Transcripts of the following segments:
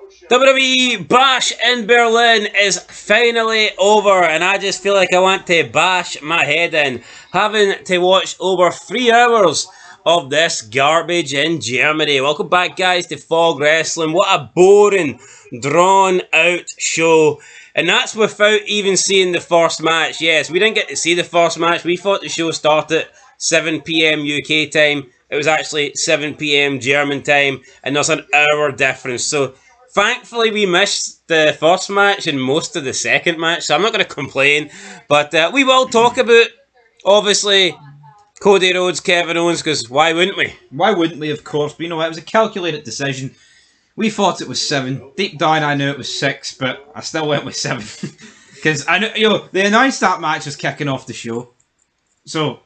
WWE Bash in Berlin is finally over, and I just feel like I want to bash my head in, having to watch over 3 hours of this garbage in Germany. Welcome back, guys, to Fog Wrestling. What a boring, drawn-out show. And that's without even seeing the first match. Yes, we didn't get to see the first match. We thought the show started at 7 p.m. UK time. It was actually 7 p.m. German time, and there's an hour difference. So thankfully, we missed the first match and most of the second match, so I'm not going to complain. But we will talk about, obviously, Cody Rhodes, Kevin Owens, because why wouldn't we? Why wouldn't we, of course? But you know what? It was a calculated decision. We thought it was 7. Deep down, I knew it was 6, but I still went with 7. Because I know, they announced that match was kicking off the show. So,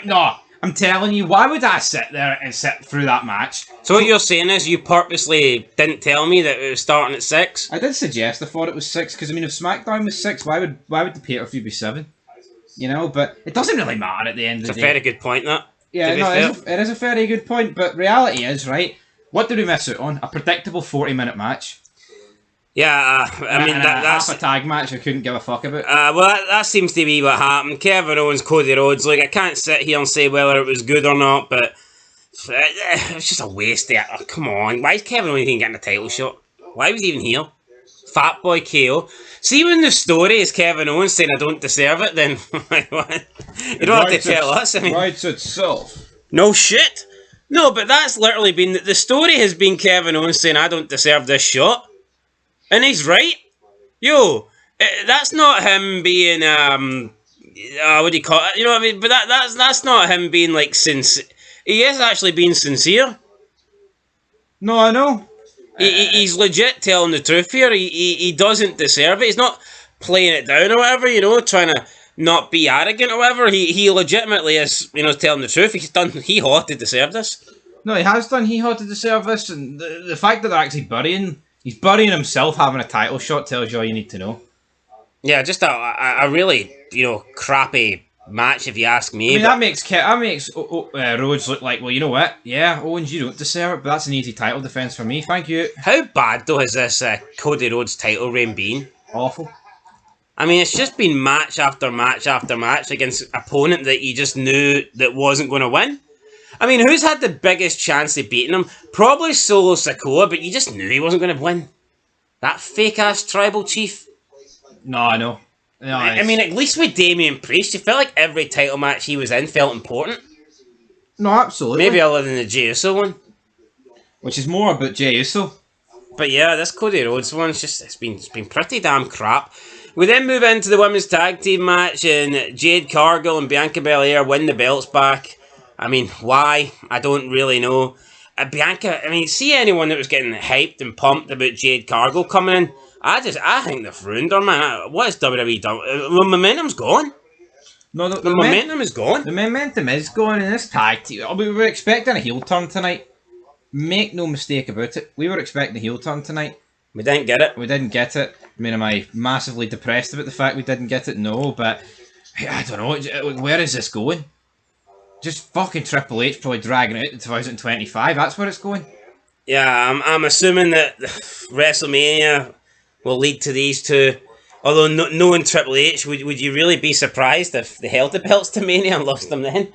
no. I'm telling you, why would I sit there and sit through that match? So what you're saying is you purposely didn't tell me that it was starting at 6? I did suggest I thought it was 6, because I mean, if SmackDown was 6, why would the pay-per-view be 7? You know, but it doesn't really matter at the end of the day. It's a very good point, that. Yeah, no, it is a very good point, but reality is, right, what did we miss out on? A predictable 40-minute match. Yeah, I mean, that's half a tag match I couldn't give a fuck about. Well, that seems to be what happened. Kevin Owens, Cody Rhodes. Like, I can't sit here and say whether it was good or not, but it's just a waste. Come on, why is Kevin Owens even getting a title shot? Why was he even here? Fat Boy KO. See, when the story is Kevin Owens saying I don't deserve it, then you don't have to tell us. I mean, writes itself. No shit. No, but that's literally been the story has been Kevin Owens saying I don't deserve this shot. And he's right. Yo, that's not him being, what do you call it? You know what I mean? But that's not him being, like, sincere. He is actually being sincere. No, I know. He's legit telling the truth here. He doesn't deserve it. He's not playing it down or whatever, you know, trying to not be arrogant or whatever. He legitimately is, you know, telling the truth. He ought to deserve this. No, he has done. He ought to deserve this. And the fact that they're actually he's burying himself having a title shot tells you all you need to know. Yeah, just a really, you know, crappy match if you ask me. I mean, that makes Rhodes look like, well, you know what? Yeah, Owens, you don't deserve it, but that's an easy title defense for me. Thank you. How bad though has this Cody Rhodes title reign been? Awful. I mean, it's just been match after match after match against an opponent that you just knew that wasn't going to win. I mean, who's had the biggest chance of beating him? Probably Solo Sikoa, but you just knew he wasn't going to win. That fake-ass tribal chief. No, I know. No, I mean, at least with Damian Priest, you felt like every title match he was in felt important. No, absolutely. Maybe other than the Jey Uso one. Which is more about Jey Uso. But yeah, this Cody Rhodes one, it's been pretty damn crap. We then move into the women's tag team match, and Jade Cargill and Bianca Belair win the belts back. I mean, why? I don't really know. Bianca, I mean, see anyone that was getting hyped and pumped about Jade Cargill coming in? I think they've ruined her, man. What is WWE done? The momentum's gone. No, the momentum is gone. The momentum is gone in this tag team. We were expecting a heel turn tonight. Make no mistake about it. We were expecting a heel turn tonight. We didn't get it. We didn't get it. I mean, am I massively depressed about the fact we didn't get it? No, but I don't know. Where is this going? Just fucking Triple H probably dragging it out to 2025. That's where it's going. Yeah, I'm assuming that WrestleMania will lead to these two. Although knowing Triple H, would you really be surprised if they held the belts to Mania and lost them then?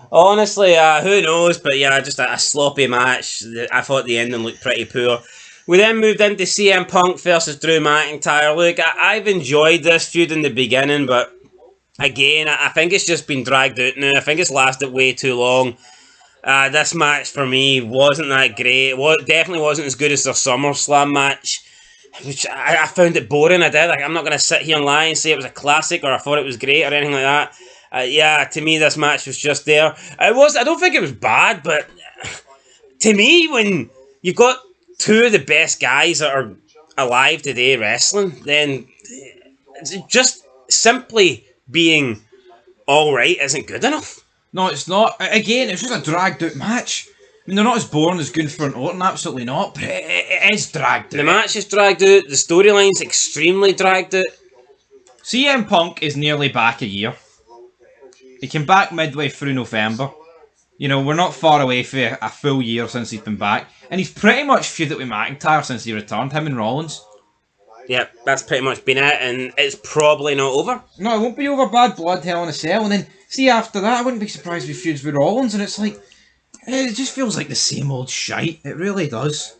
Honestly, who knows? But yeah, just a sloppy match. I thought the ending looked pretty poor. We then moved into CM Punk versus Drew McIntyre. Look, I've enjoyed this feud in the beginning, but again, I think it's just been dragged out now. I think it's lasted way too long. This match for me wasn't that great. It definitely wasn't as good as their SummerSlam match, which I found it boring. I did. I'm not going to sit here and lie and say it was a classic or I thought it was great or anything like that. Yeah, to me, this match was just there. I don't think it was bad, but to me, when you've got two of the best guys that are alive today wrestling, then just simply being alright isn't good enough. No, it's not. Again, it's just a dragged out match. I mean, they're not as boring as Gunther and Orton, absolutely not, but it is dragged out. The match is dragged out, the storyline's extremely dragged out. CM Punk is nearly back a year. He came back midway through November. You know, we're not far away for a full year since he's been back. And he's pretty much feuded with McIntyre since he returned, him and Rollins. Yep, that's pretty much been it, and it's probably not over. No, it won't be over. Bad Blood, Hell in a Cell, and then, see, after that, I wouldn't be surprised if he feuds with Rollins, and it's like, it just feels like the same old shite. It really does.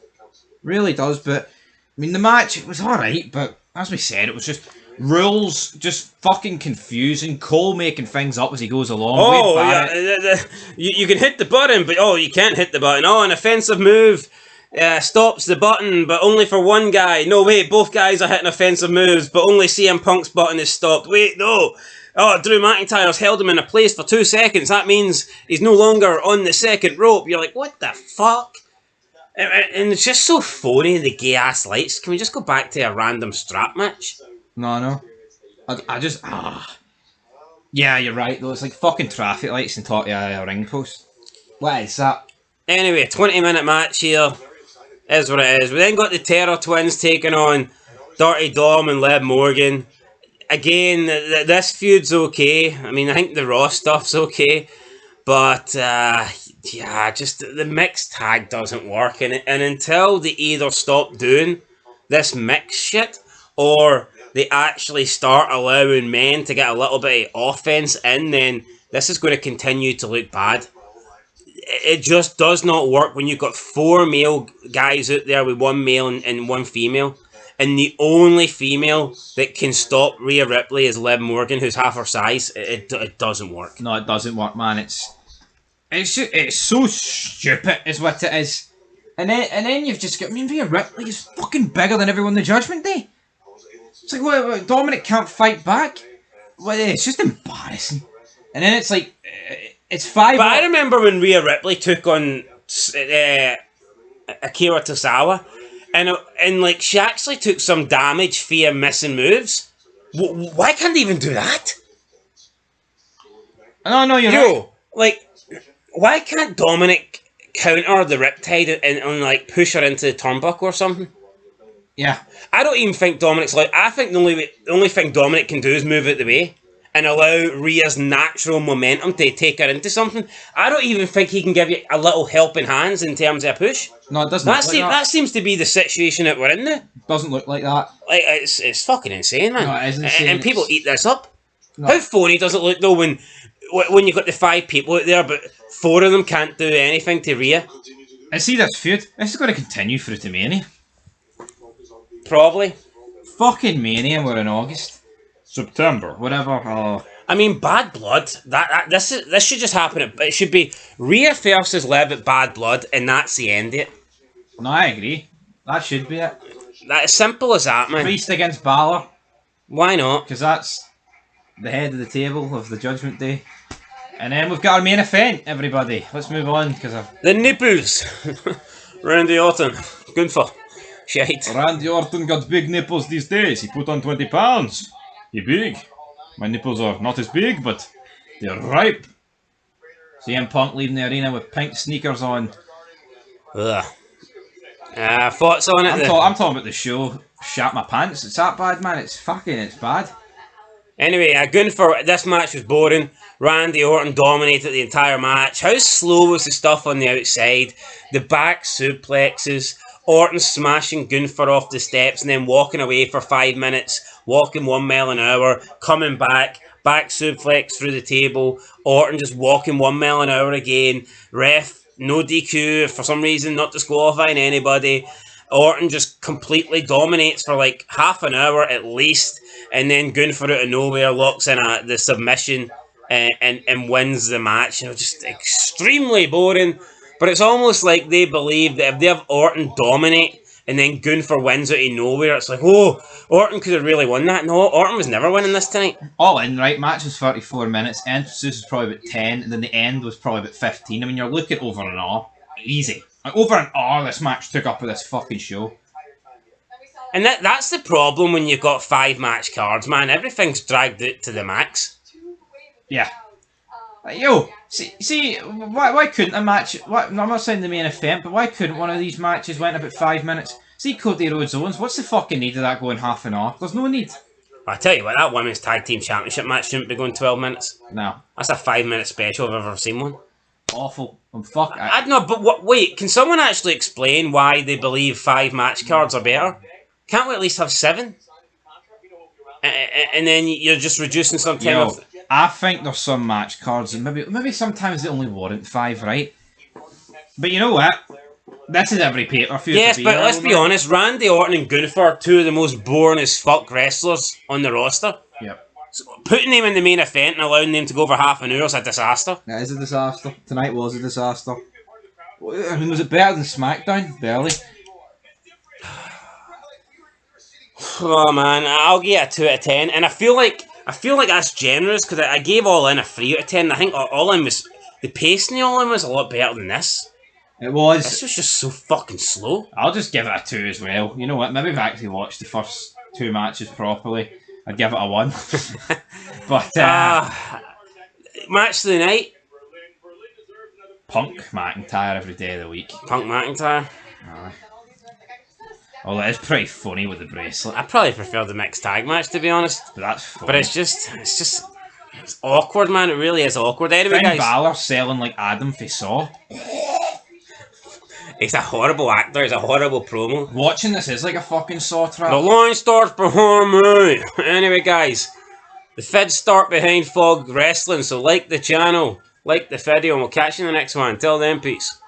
Really does, but, I mean, the match, it was alright, but, as we said, it was just rules, just fucking confusing. Cole making things up as he goes along. Oh, yeah, you can hit the button, but you can't hit the button. Oh, an offensive move stops the button, but only for one guy. No, wait, both guys are hitting offensive moves, but only CM Punk's button is stopped. Wait, no. Oh, Drew McIntyre's held him in a place for 2 seconds. That means he's no longer on the second rope. You're like, what the fuck? And it's just so phony, the gay-ass lights. Can we just go back to a random strap match? No. I just... Yeah, you're right, though. It's like fucking traffic lights and talk to a ring post. What is that? Anyway, 20-minute match here. Is what it is. We then got the Terror Twins taking on Dirty Dom and Liv Morgan. Again, this feud's okay. I mean, I think the Raw stuff's okay. But, yeah, just the mixed tag doesn't work. And until they either stop doing this mixed shit, or they actually start allowing men to get a little bit of offense in, then this is going to continue to look bad. It just does not work when you've got 4 male guys out there with 1 male and 1 female. And the only female that can stop Rhea Ripley is Liv Morgan, who's half her size. It doesn't work. No, it doesn't work, man. It's so stupid, is what it is. And then you've just got... I mean, Rhea Ripley is fucking bigger than everyone on the Judgment Day. It's like, what, Dominic can't fight back? Well, it's just embarrassing. And then it's like... It's 5... But I remember when Rhea Ripley took on Akira Tozawa, and like she actually took some damage via missing moves. Why can't they even do that? No, you're right. Like, why can't Dominic counter the Riptide and like push her into the turnbuckle or something? Yeah. I don't even think Dominic's like... I think the only thing Dominic can do is move out the way and allow Rhea's natural momentum to take her into something. I don't even think he can give you a little helping hands in terms of a push. No, it doesn't That seems to be the situation that we're in now. Doesn't look like that. Like, it's fucking insane, man. No, it is insane. And people eat this up. No. How phony does it look, though, when you've got the 5 people out there, but 4 of them can't do anything to Rhea? And see this feud? This is going to continue through to Mania. Probably. Fucking Mania, we're in August. September, whatever. Oh. I mean, Bad Blood. This should just happen. It should be Rhea versus Liv at Bad Blood, and that's the end of it. No, I agree. That should be it. That as simple as that, man. Priest against Balor. Why not? Because that's the head of the table of the Judgment Day. And then we've got our main event, everybody. Let's move on, because the nipples. Randy Orton. Good for shite. Randy Orton got big nipples these days. He put on 20 pounds. He big. My nipples are not as big, but they're ripe. CM Punk leaving the arena with pink sneakers on. Ugh. Thoughts on it? I'm talking about the show. Shat my pants. It's that bad, man. It's bad. Anyway, Gunther, this match was boring. Randy Orton dominated the entire match. How slow was the stuff on the outside? The back suplexes. Orton smashing Gunther off the steps and then walking away for 5 minutes, walking 1 mile an hour, coming back suplex through the table, Orton just walking 1 mile an hour again, ref, no DQ, for some reason not disqualifying anybody. Orton just completely dominates for like half an hour at least, and then Gunther out of nowhere locks in the submission and wins the match. You know, just extremely boring. But it's almost like they believe that if they have Orton dominate and then Gunther wins out of nowhere, it's like, oh, Orton could have really won that. No, Orton was never winning this tonight. All in, right? Match was 34 minutes. Entrances was probably about 10, and then the end was probably about 15. I mean, you're looking over an hour. Easy. Like, over an hour this match took up with this fucking show. And that's the problem when you've got 5 match cards, man. Everything's dragged out to the max. Yeah. Yo, see, why couldn't a match... I'm not saying the main event, but why couldn't one of these matches went about 5 minutes? See Cody Rhodes Owens, what's the fucking need of that going half an hour? There's no need. I tell you what, that Women's Tag Team Championship match shouldn't be going 12 minutes. No. That's a 5-minute special if I've ever seen one. Awful. I don't know, but wait, can someone actually explain why they believe 5 match cards are better? Can't we at least have 7? And then you're just reducing some time of... I think there's some match cards, and maybe sometimes they only warrant 5, right? But you know what? This is every pay-per-view. Yes, but let's be honest, Randy Orton and Gunther, 2 of the most boring as fuck wrestlers on the roster. Yep. So putting them in the main event and allowing them to go over half an hour is a disaster. That is a disaster. Tonight was a disaster. I mean, was it better than SmackDown? Barely. Oh man, I'll give it a 2 out of 10, and I feel like that's generous because I gave All In a 3 out of 10. I think All In was the pacing of All In was a lot better than this. It was. This was just so fucking slow. I'll just give it a 2 as well. You know what? Maybe if I actually watched the first 2 matches properly, I'd give it a 1. But match of the night. Punk McIntyre every day of the week. Punk McIntyre. Aye. Although it's pretty funny with the bracelet. I probably prefer the mixed tag match, to be honest. But that's funny. But it's awkward, man. It really is awkward. Anyway, Finn guys. Balor selling like Adam for Saw. He's a horrible actor. He's a horrible promo. Watching this is like a fucking Saw trap. The line starts behind me. Anyway, guys. The Feds start behind Fog Wrestling, so like the channel, like the video, and we'll catch you in the next one. Until then, peace.